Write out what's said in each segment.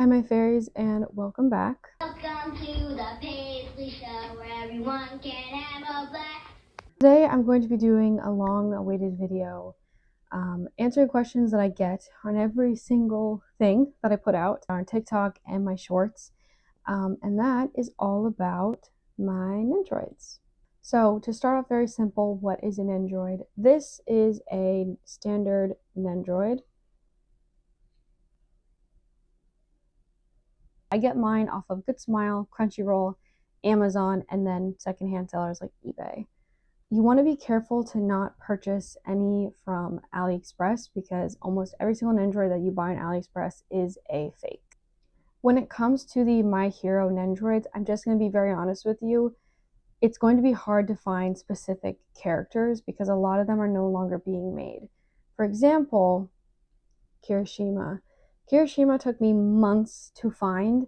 Hi my fairies and welcome back. Welcome to the Paisley Show where everyone can have a blast. Today I'm going to be doing a long-awaited video answering questions that I get on every single thing that I put out on TikTok and my shorts, and that is all about my Nendoroids. So to start off very simple, what is a Nendoroid? This is a standard Nendoroid. I get mine off of Good Smile, Crunchyroll, Amazon, and then secondhand sellers like eBay. You want to be careful to not purchase any from AliExpress because almost every single Nendoroid that you buy on AliExpress is a fake. When it comes to the My Hero Nendoroids, I'm just going to be very honest with you. It's going to be hard to find specific characters because a lot of them are no longer being made. For example, Kirishima. Kirishima took me months to find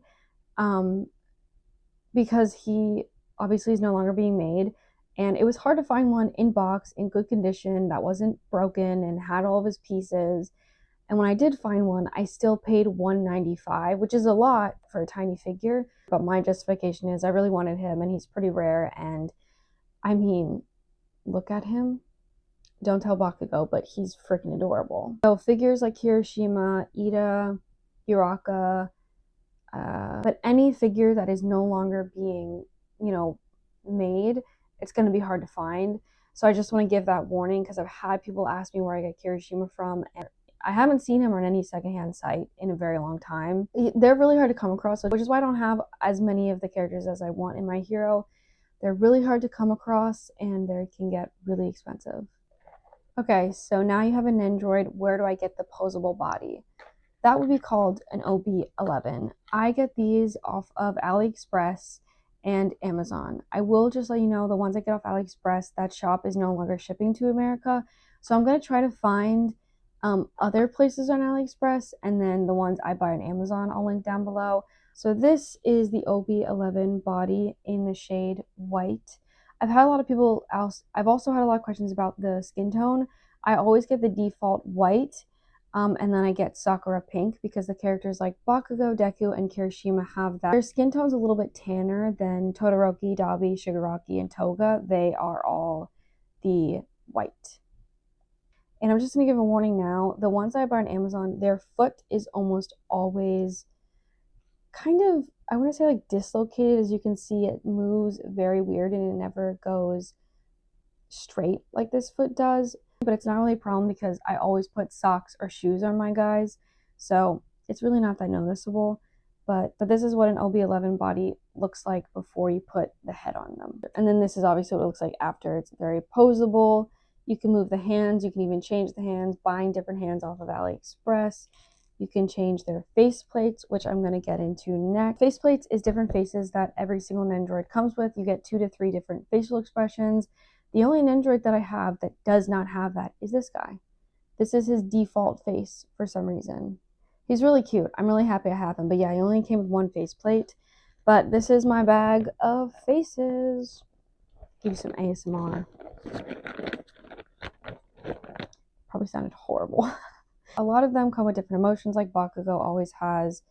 because he obviously is no longer being made. And it was hard to find one in box, in good condition, that wasn't broken and had all of his pieces. And when I did find one, I still paid $195, which is a lot for a tiny figure. But my justification is I really wanted him, and he's pretty rare. And I mean, look at him. Don't tell Bakugo, but he's freaking adorable. So figures like Kirishima, Ida, Uraka, but any figure that is no longer being, made, it's going to be hard to find. So I just want to give that warning because I've had people ask me where I get Kirishima from, and I haven't seen him on any secondhand site in a very long time. They're really hard to come across, which is why I don't have as many of the characters as I want in My Hero. They're really hard to come across and they can get really expensive. Okay, so now you have a Nendoroid. Where do I get the posable body? That would be called an OB11. I get these off of AliExpress and Amazon. I will just let you know, the ones I get off AliExpress, that shop is no longer shipping to America. So I'm going to try to find other places on AliExpress, and then the ones I buy on Amazon I'll link down below. So this is the OB11 body in the shade white. I've also had a lot of questions about the skin tone. I always get the default white. And then I get Sakura pink because the characters like Bakugo, Deku, and Kirishima have that. Their skin tone's a little bit tanner than Todoroki, Dabi, Shigaraki, and Toga. They are all the white. And I'm just going to give a warning now. The ones I buy on Amazon, their foot is almost always kind of, I want to say like dislocated. As you can see, it moves very weird and it never goes straight like this foot does. But it's not really a problem because I always put socks or shoes on my guys, so it's really not that noticeable. But this is what an OB11 body looks like before you put the head on them. And then this is obviously what it looks like after. It's very posable. You can move the hands. You can even change the hands, buying different hands off of AliExpress. You can change their face plates, which I'm going to get into next. Face plates is different faces that every single Nendoroid comes with. You get 2 to 3 different facial expressions. The only Nendoroid that I have that does not have that is this guy. This is his default face for some reason. He's really cute. I'm really happy I have him. But yeah, he only came with 1 faceplate. But this is my bag of faces. Give you some ASMR. Probably sounded horrible. A lot of them come with different emotions, like Bakugo always has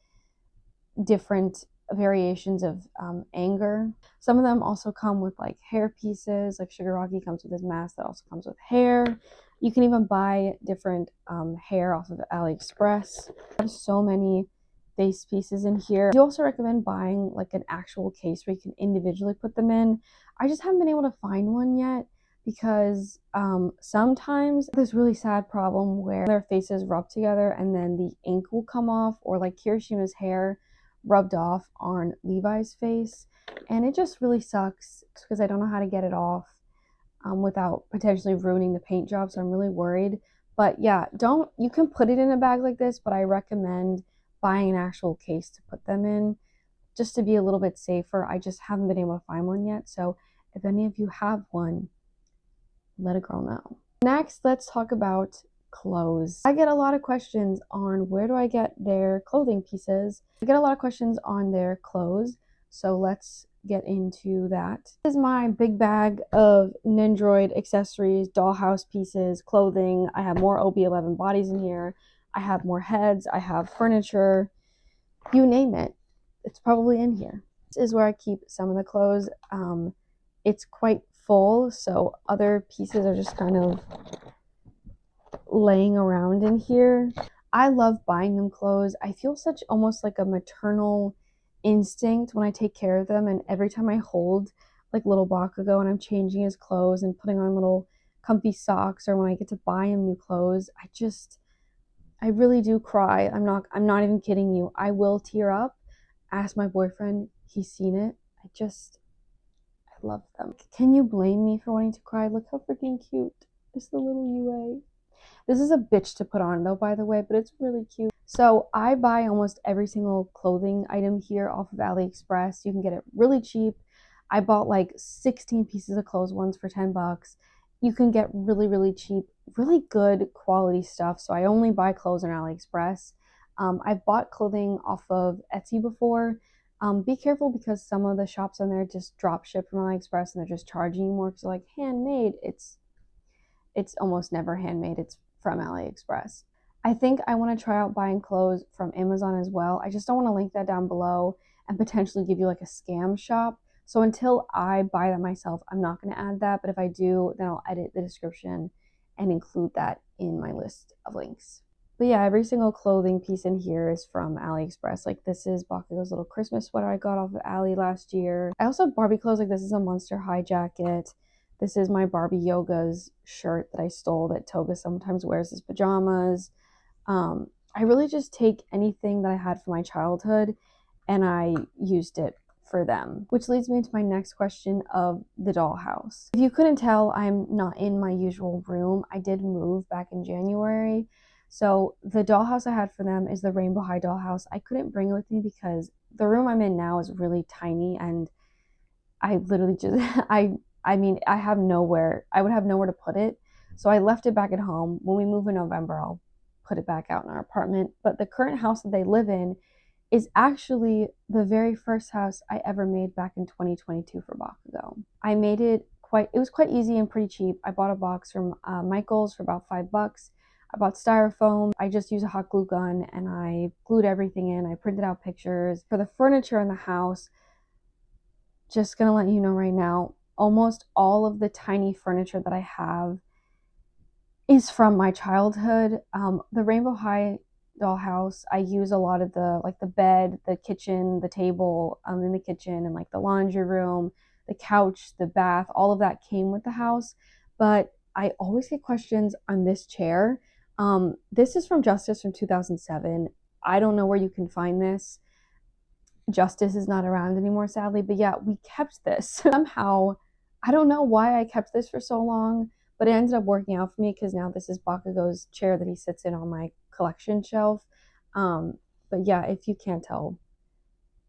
different variations of anger. Some of them also come with like hair pieces, like Shigaraki comes with his mask that also comes with hair. You can even buy different hair off of AliExpress. I have so many face pieces in here. I do also recommend buying like an actual case where you can individually put them in. I just haven't been able to find one yet because sometimes there's really sad problem where their faces rub together and then the ink will come off, or like Kirishima's hair rubbed off on Levi's face, and it just really sucks because I don't know how to get it off without potentially ruining the paint job, so I'm really worried. But yeah, you can put it in a bag like this, but I recommend buying an actual case to put them in just to be a little bit safer. I just haven't been able to find one yet, so if any of you have one, let a girl know. Next, let's talk about clothes. I get a lot of questions on where do I get their clothing pieces. I get a lot of questions on their clothes, so let's get into that. This is my big bag of Nendoroid accessories, dollhouse pieces, clothing. I have more OB11 bodies in here. I have more heads. I have furniture. You name it, it's probably in here. This is where I keep some of the clothes. It's quite full, so other pieces are just kind of laying around in here. I love buying them clothes. I feel such almost like a maternal instinct when I take care of them, and every time I hold like little Bakugo and I'm changing his clothes and putting on little comfy socks, or when I get to buy him new clothes, I really do cry. I'm not even kidding you. I will tear up. Ask my boyfriend, he's seen it. I love them. Can you blame me for wanting to cry? Look how freaking cute. It's the little UA. This is a bitch to put on though, by the way, but it's really cute. So I buy almost every single clothing item here off of AliExpress. You can get it really cheap. I bought like 16 pieces of clothes once for 10 bucks. You can get really, really cheap, really good quality stuff. So I only buy clothes on AliExpress. I've bought clothing off of Etsy before. Be careful because some of the shops on there just drop ship from AliExpress and they're just charging you more because they're like handmade. It's almost never handmade. It's from AliExpress. I think I want to try out buying clothes from Amazon as well. I just don't want to link that down below and potentially give you like a scam shop. So until I buy that myself, I'm not going to add that. But if I do, then I'll edit the description and include that in my list of links. But yeah, every single clothing piece in here is from AliExpress. Like this is Bakugo's little Christmas sweater I got off of Ali last year. I also have Barbie clothes. Like this is a Monster High jacket. This is my Barbie Yoga's shirt that I stole that Toga sometimes wears as pajamas. I really just take anything that I had from my childhood and I used it for them. Which leads me to my next question of the dollhouse. If you couldn't tell, I'm not in my usual room. I did move back in January. So the dollhouse I had for them is the Rainbow High dollhouse. I couldn't bring it with me because the room I'm in now is really tiny and I literally just I mean I have nowhere. I would have nowhere to put it. So I left it back at home. When we move in November, I'll put it back out in our apartment. But the current house that they live in is actually the very first house I ever made back in 2022 for Bakugo. I made it it was quite easy and pretty cheap. I bought a box from Michael's for about $5. I bought styrofoam. I just used a hot glue gun and I glued everything in. I printed out pictures. For the furniture in the house, just gonna let you know right now, almost all of the tiny furniture that I have is from my childhood. The Rainbow High dollhouse, I use a lot of the bed, the kitchen, the table in the kitchen, and like the laundry room, the couch, the bath, all of that came with the house. But I always get questions on this chair. This is from Justice from 2007. I don't know where you can find this. Justice is not around anymore, sadly, but yeah, we kept this. Somehow, I don't know why I kept this for so long, but it ended up working out for me because now this is Bakugo's chair that he sits in on my collection shelf. But yeah, if you can't tell,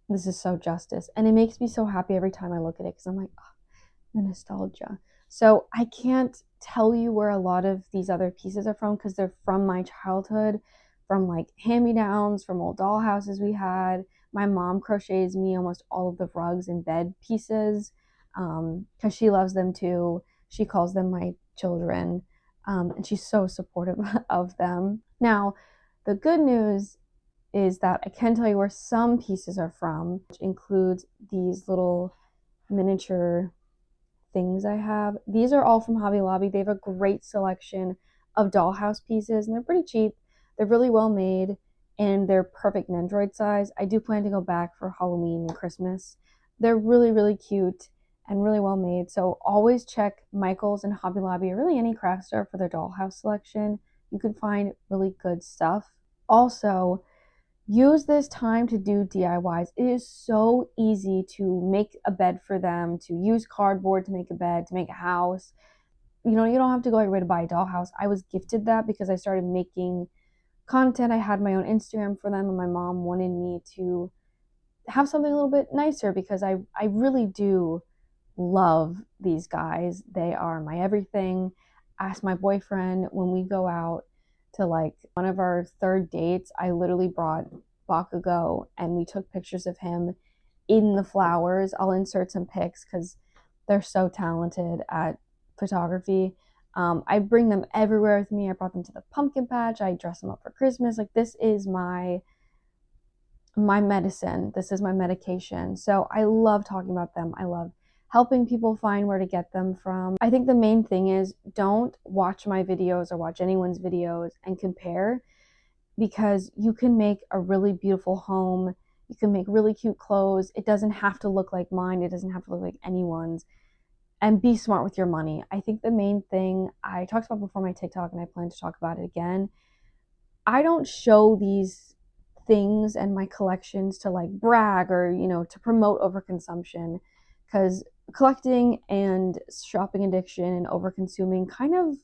this is so Justice. And it makes me so happy every time I look at it because I'm like, oh, the nostalgia. So I can't tell you where a lot of these other pieces are from because they're from my childhood, from like hand-me-downs, from old doll houses we had. My mom crochets me almost all of the rugs and bed pieces because she loves them too. She calls them my children, and she's so supportive of them. Now, the good news is that I can tell you where some pieces are from, which includes these little miniature things I have. These are all from Hobby Lobby. They have a great selection of dollhouse pieces, and they're pretty cheap. They're really well made, and they're perfect Nendoroid size. I do plan to go back for Halloween and Christmas. They're really, really cute and really well made. So always check Michael's and Hobby Lobby, or really any craft store for their dollhouse selection. You can find really good stuff. Also, use this time to do DIYs. It is so easy to make a bed for them, to use cardboard to make a bed, to make a house. You know, you don't have to go everywhere to buy a dollhouse. I was gifted that because I started making content. I had my own Instagram for them, and my mom wanted me to have something a little bit nicer because I really do love these guys. They are my everything. Ask my boyfriend when we go out to like one of our third dates, I literally brought Bakugo and we took pictures of him in the flowers. I'll insert some pics because they're so talented at photography. I bring them everywhere with me. I brought them to the pumpkin patch. I dress them up for Christmas. Like this is my my medicine. This is my medication. So I love talking about them. I love helping people find where to get them from. I think the main thing is don't watch my videos or watch anyone's videos and compare, because you can make a really beautiful home. You can make really cute clothes. It doesn't have to look like mine. It doesn't have to look like anyone's. And be smart with your money. I think the main thing I talked about before my TikTok, and I plan to talk about it again, I don't show these things and my collections to like brag or, to promote overconsumption, because collecting and shopping addiction and overconsuming kind of,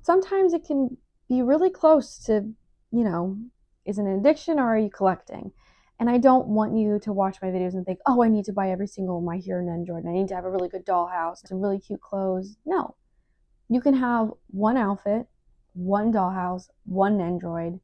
sometimes it can be really close to, you know, is it an addiction or are you collecting? And I don't want you to watch my videos and think, oh, I need to buy every single My Hero Nendoroid. I need to have a really good dollhouse and really cute clothes. No, you can have one outfit, one dollhouse, one Nendoroid.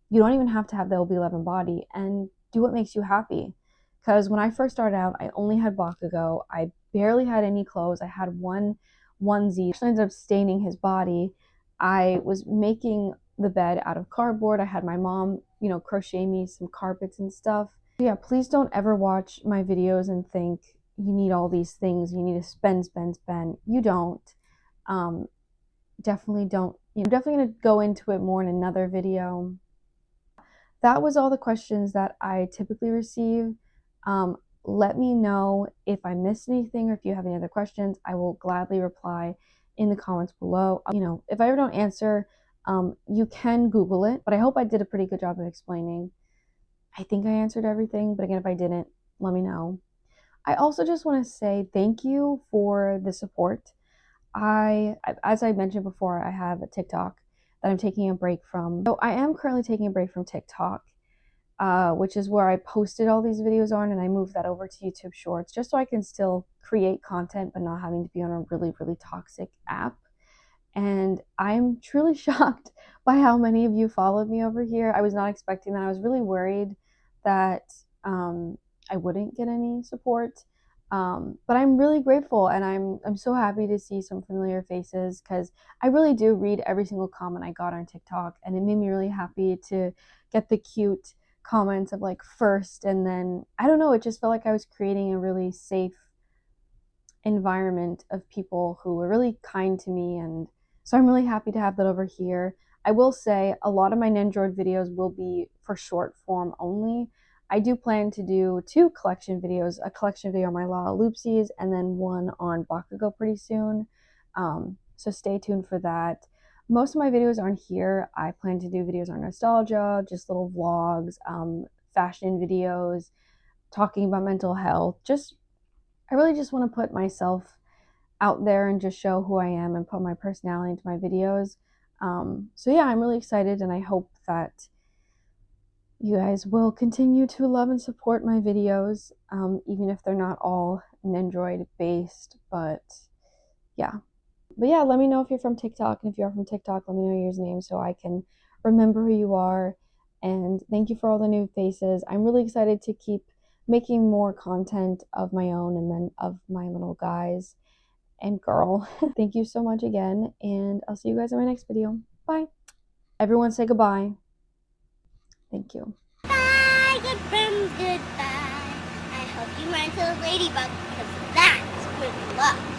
You don't even have to have the OB11 body, and do what makes you happy. Because when I first started out, I only had Bakugo. I barely had any clothes. I had one onesie. I actually ended up staining his body. I was making the bed out of cardboard. I had my mom, crochet me some carpets and stuff. Yeah, please don't ever watch my videos and think you need all these things. You need to spend, spend, spend. You don't. Um, Definitely don't. I'm definitely going to go into it more in another video. That was all the questions that I typically receive. Let me know if I missed anything or if you have any other questions. I will gladly reply in the comments below. If I ever don't answer, you can Google it, but I hope I did a pretty good job of explaining. I think I answered everything, but again, if I didn't, let me know. I also just want to say thank you for the support. As I mentioned before, I have a TikTok that I'm taking a break from. So I am currently taking a break from TikTok, which is where I posted all these videos on, and I moved that over to YouTube Shorts just so I can still create content but not having to be on a really, really toxic app. And I'm truly shocked by how many of you followed me over here. I was not expecting that. I was really worried that I wouldn't get any support. But I'm really grateful, and I'm so happy to see some familiar faces, because I really do read every single comment I got on TikTok, and it made me really happy to get the cute comments of like first, and then I don't know, it just felt like I was creating a really safe environment of people who were really kind to me, and so I'm really happy to have that over here. I will say a lot of my Nendoroid videos will be for short form only. I do plan to do 2 collection videos, a collection video on my Loopsies and then one on Bakugo pretty soon. So stay tuned for that. Most of my videos aren't here. I plan to do videos on nostalgia, just little vlogs, fashion videos, talking about mental health. I really just want to put myself out there and just show who I am and put my personality into my videos. So yeah, I'm really excited, and I hope that you guys will continue to love and support my videos, even if they're not all Nendoroid based. But yeah, let me know if you're from TikTok, and if you are from TikTok, let me know your username so I can remember who you are. And thank you for all the new faces. I'm really excited to keep making more content of my own and then of my little guys and girl. Thank you so much again, and I'll see you guys in my next video. Bye. Everyone say goodbye. Thank you. Bye, good friend, goodbye. I hope you run to the ladybug, because that's good luck.